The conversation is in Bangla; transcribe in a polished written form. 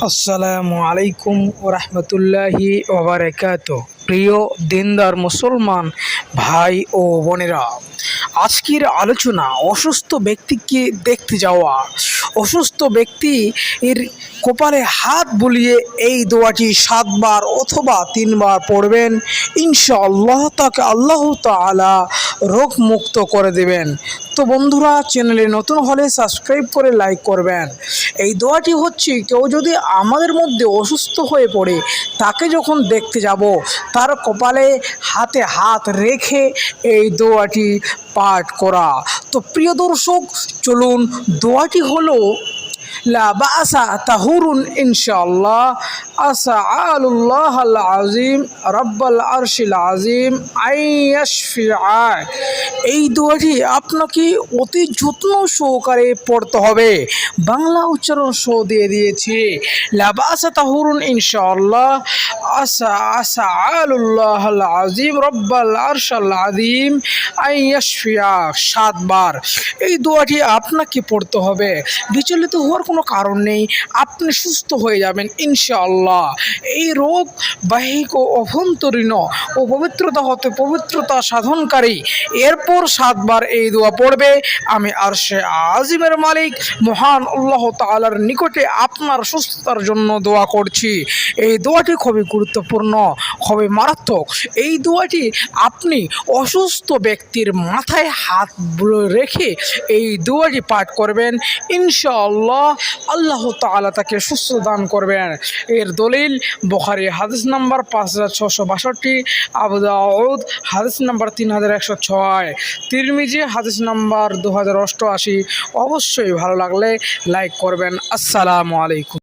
আসসালামু আলাইকুম ওরহমতুল্লাহি ওবারাকাতুহ। প্রিয় দিনদার মুসলমান ভাই ও বোনেরা, আজকের আলোচনা অসুস্থ ব্যক্তিকে দেখতে যাওয়া। অসুস্থ ব্যক্তি এর কপালে হাত বুলিয়ে এই দোয়াটি 7 বার অথবা 3 বার পড়বেন। ইনশাআল্লাহ তাকে আল্লাহ তাআলা রোগ মুক্ত করে দেবেন। তো বন্ধুরা, চ্যানেলে নতুন হলে সাবস্ক্রাইব করে লাইক করবেন। এই দোয়াটি হচ্ছে, কেউ যদি আমাদের মধ্যে অসুস্থ হয়ে পড়ে তাকে যখন দেখতে যাব, তার কপালে হাতে হাত রেখে এই দোয়াটি পাঠ করা। তো প্রিয় দর্শক, চলুন, দোয়াটি হলো লা বাসা তাহুরুন ইনশাআল্লাহ আসআলুল্লাহ আল আজিম রাব্বাল আরশিল আজিম আইয়াশফিআ। এই দোয়াটি আপনাকে অতি যত্ন সহকারে পড়তে হবে। বাংলা উচ্চারণ সহ দিয়ে দিয়েছি। লা বাসা তাহুরুন ইনশাআল্লাহ আসআলুল্লাহ আল আজিম রাব্বাল আরশিল আজিম আইয়াশফিআ 7 বার এই দোয়াটি আপনাকে পড়তে হবে। বিচলিত হওয়ার কোনো কারণ নেই, আপনি সুস্থ হয়ে যাবেন ইনশাআল্লাহ। এই রোগ বাহিক ও অভ্যন্তরীণ ও পবিত্রতা হতে পবিত্রতা সাধনকারী। এরপর 7 বার এই দোয়া পড়বে। আমি আরশে আজিমের মালিক মহান আল্লাহ তাআলার নিকটে আপনার সুস্থতার জন্য দোয়া করছি। এই দোয়াটি খুবই গুরুত্বপূর্ণ, খুবই মারাত্মক। এই দোয়াটি আপনি অসুস্থ ব্যক্তির মাথায় হাত রেখে এই দোয়াটি পাঠ করবেন। ইনশাআল্লাহ আল্লাহ তাআলা তাকে সুস্থ দান করবেন। এর দলিল বুখারী হাদিস নাম্বার 5662, আবু দাউদ হাদিস নাম্বার 3106, তিরমিজি হাদিস নাম্বার 2088। অবশ্যই ভালো লাগলে লাইক করবেন। আসসালামু আলাইকুম।